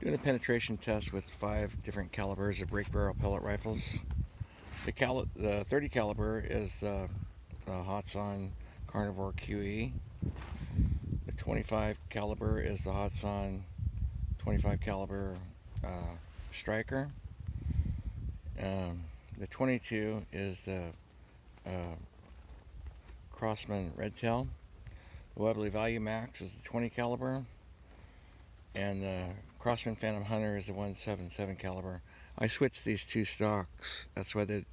Doing a penetration test with 5 different calibers of break barrel pellet rifles. The 30 caliber is the Hatsan Carnivore QE. The 25 caliber is the Hatsan 25 caliber Striker. The 22 is the Crosman Redtail. The Webley Valuemax is the 20 caliber, and the Crosman Phantom Hunter is the 177 caliber. I switched these two stocks. That's why they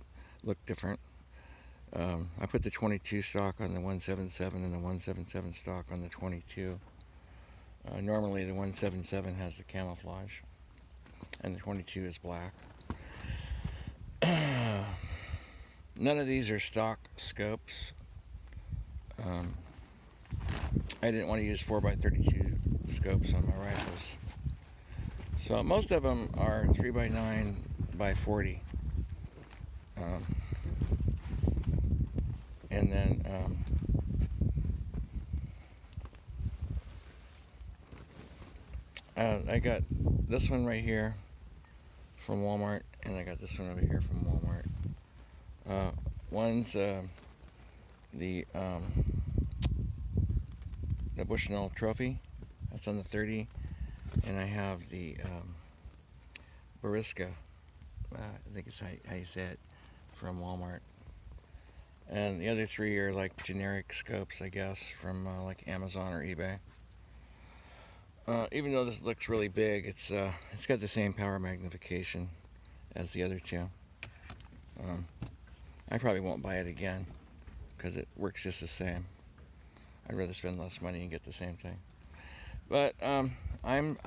look different. I put the 22 stock on the 177 and the 177 stock on the 22. Normally the 177 has the camouflage and the 22 is black. None of these are stock scopes. I didn't want to use 4x32 scopes on my rifles. So most of them are 3x9x40. And then I got this one right here from Walmart, and I got this one over here from Walmart. One's the Bushnell Trophy. That's on the 30, and I have the Bariska. I think it's how you say it, from Walmart. And the other 3 are like generic scopes, I guess, from like Amazon or eBay. Even though this looks really big, it's got the same power magnification as the other 2. I probably won't buy it again because it works just the same. I'd rather spend less money and get the same thing. But I'm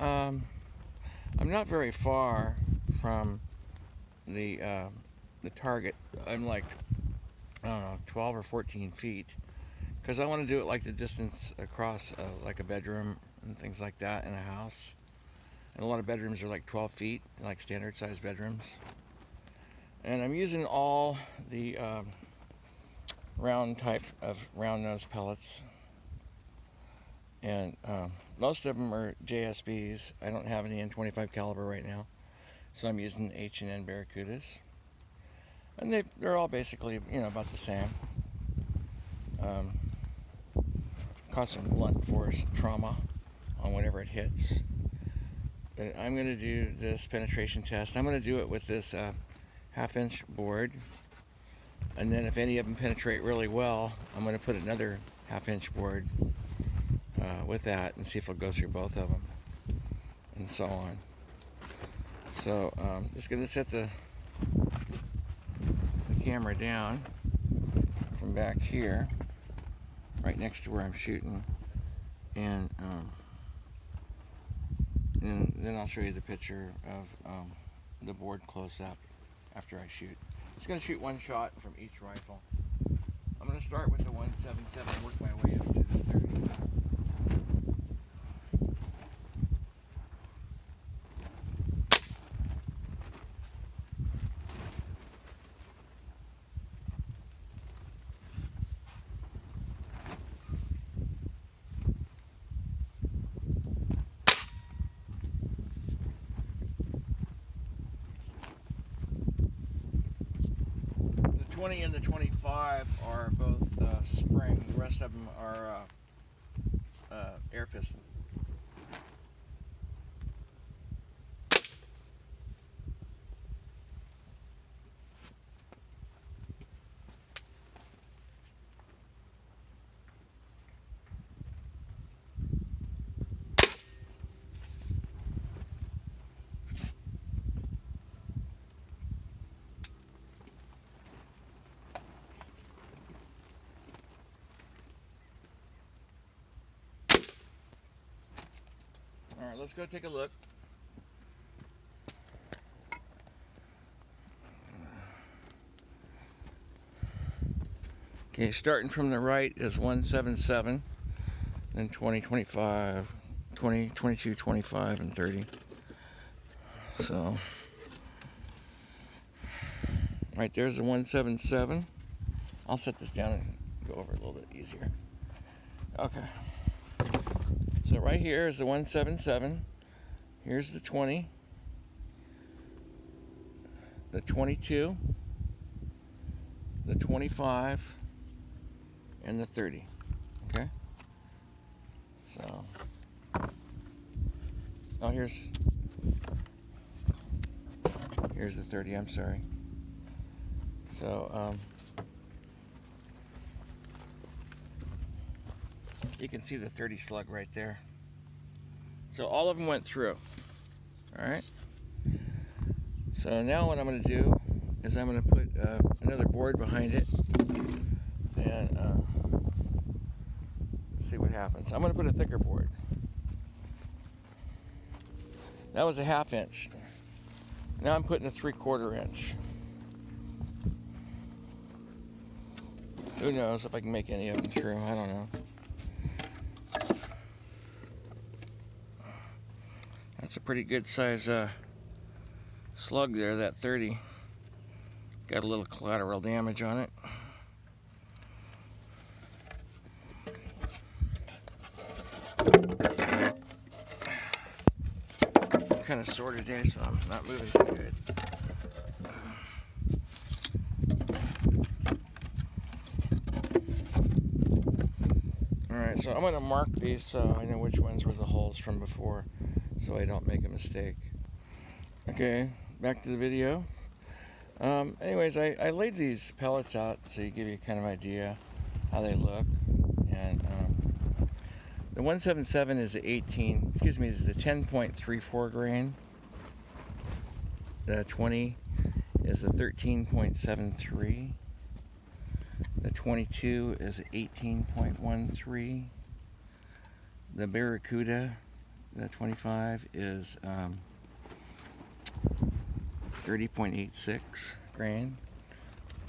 not very far from the target. I'm like, I don't know, 12 or 14 feet, because I want to do it like the distance across like a bedroom and things like that in a house. And a lot of bedrooms are like 12 feet, like standard size bedrooms. And I'm using all the round type of round nose pellets, and most of them are JSBs. I don't have any in 25 caliber right now, so I'm using H&N Barracudas, and they're all basically, you know, about the same. Cause some blunt force trauma on whatever it hits. But I'm going to do this penetration test. I'm going to do it with this 1/2-inch board, and then if any of them penetrate really well, I'm going to put another 1/2-inch board with that and see if it'll go through both of them, and so on. So just going to set the camera down from back here, right next to where I'm shooting, and then I'll show you the picture of the board close up after I shoot. It's going to shoot one shot from each rifle. I'm going to start with the 177 and work my way up to the 30. The 20 and the 25 are both spring. The rest of them are air piston. Alright, let's go take a look. Okay, starting from the right is 177, then 20, 25, 20, 22, 25, and 30. So, right there's the 177. I'll set this down and go over it a little bit easier. Okay. So right here is the 177. Here's the 20, the 22, the 25, and the 30. Okay? So, oh, here's the 30, I'm sorry. So, you can see the 30 slug right there. So all of them went through. Alright? So now what I'm going to do is I'm going to put another board behind it and see what happens. I'm going to put a thicker board. That was a 1/2 inch. Now I'm putting a 3/4 inch. Who knows if I can make any of them through? I don't know. That's a pretty good size slug there, that 30. Got a little collateral damage on it. I'm kind of sore today, so I'm not moving too good. Alright, so I'm going to mark these so I know which ones were the holes from before, so I don't make a mistake. Okay, back to the video. Anyways, I laid these pellets out so you give you kind of idea how they look. And the 177 is a 10.34 grain. The 20 is a 13.73. The 22 is 18.13. The Barracuda, the 25, is 30.86 grain,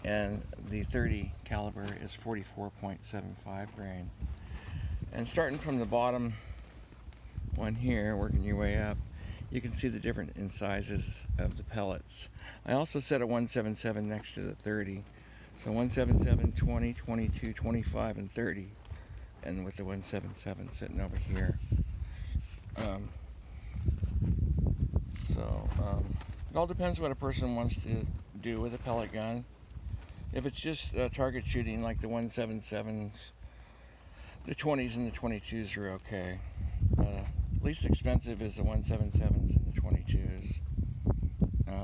and the 30 caliber is 44.75 grain. And starting from the bottom one here, working your way up, you can see the different in sizes of the pellets. I also set a 177 next to the 30. So 177, 20, 22, 25, and 30. And with the 177 sitting over here. It all depends what a person wants to do with a pellet gun. If it's just target shooting like the 177s, the 20s and the 22s are okay. Least expensive is the 177s and the 22s.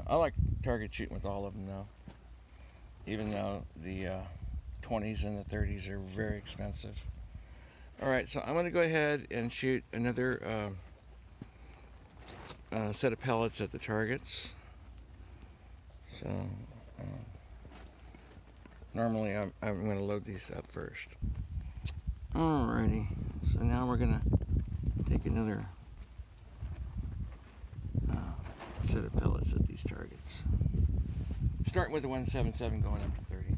I like target shooting with all of them though, even though the 20s and the 30s are very expensive. Alright, so I'm going to go ahead and shoot another set of pellets at the targets. So normally I'm going to load these up first. Alrighty, so now we're going to take another set of pellets at these targets. Starting with the 177 going up to 30.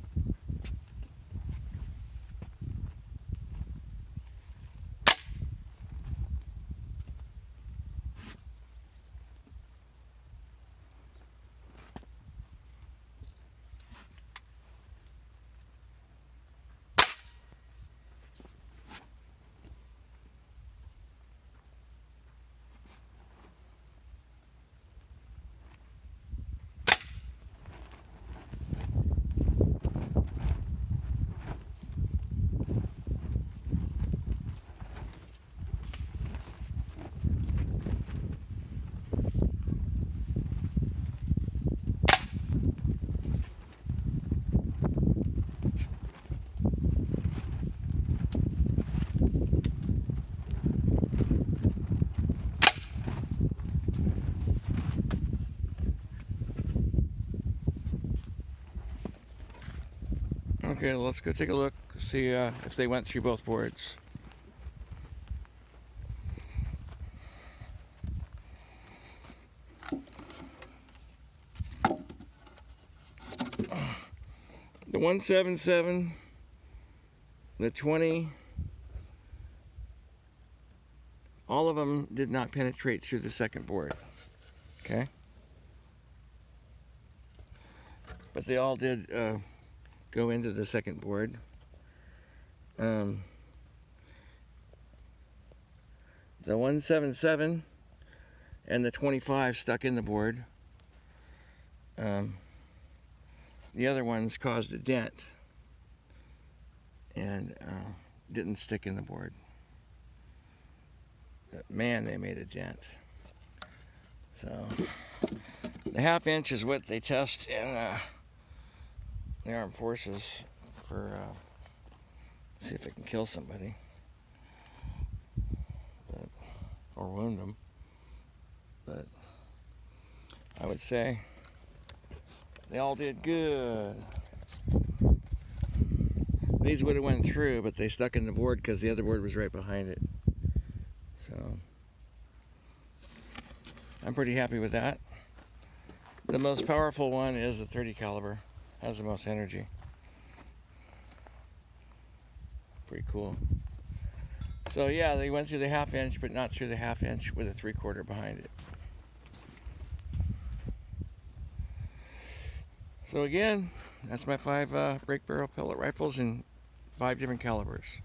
Okay, let's go take a look, see if they went through both boards. The 177, the 20, all of them did not penetrate through the second board. Okay? But they all did go into the second board. The 177 and the 25 stuck in the board. The other ones caused a dent and didn't stick in the board. But man, they made a dent. So the 1/2 inch is what they test in the armed forces for see if it can kill somebody or wound them. But I would say they all did good. These would have went through, but they stuck in the board because the other board was right behind it. So I'm pretty happy with that. The most powerful one is the 30 caliber. Has the most energy. Pretty cool. So yeah, they went through the 1/2 inch, but not through the 1/2 inch with a 3/4 behind it. So again, that's my 5 break barrel pellet rifles in 5 different calibers.